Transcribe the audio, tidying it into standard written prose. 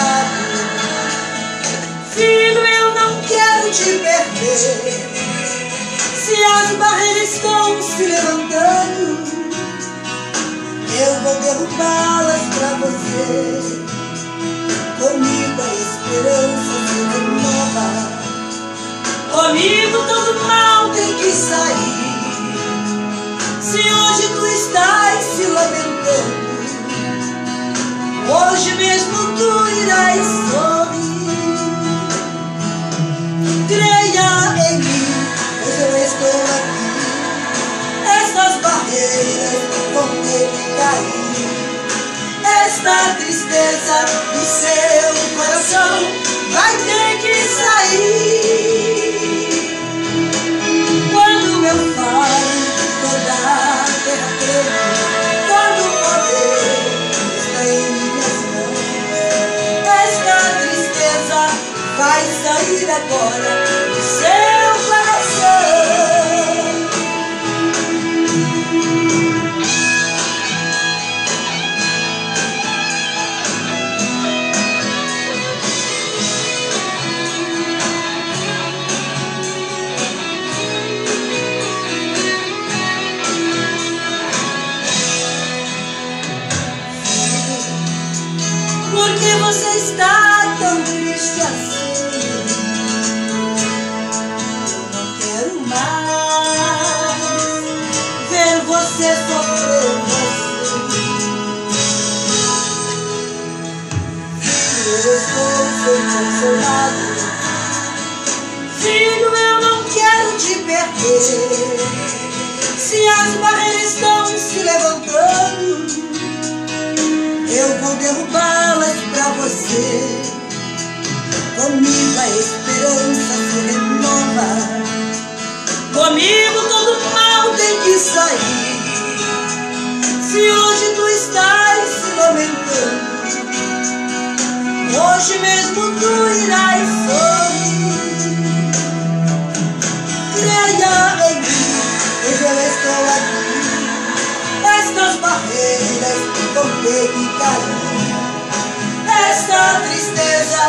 chorado. Filho, eu não quero te perder. Se as barreiras estão se levantando, eu vou derrubá-las pra você. Comigo a esperança se renova. Comigo todo mal tem que sair. Se hoje tu estás se lamentando, hoje mesmo tu irás sorrir. Creia em mim, pois eu estou aqui. Essas barreiras vão ter que cair. Esta tristeza do seu coração vai ter que sair. Quando eu falo, toda a terra treme. Quando o poder está em minhas mãos, esta tristeza vai sair agora do seu coração. Por que você está tão triste assim? Eu não quero mais ver você sofrendo assim. Eu estou sem consolado. Filho, eu não quero te perder. Se as barreiras estão se levantando, eu vou derrubá-las pra você. Comigo a esperança se renova. Comigo todo mal tem que sair. Se hoje tu estás se lamentando, hoje mesmo tu irás sorrir. Creia em mim, pois eu estou aqui. Estas barreiras vão ter que cair. Esta tristeza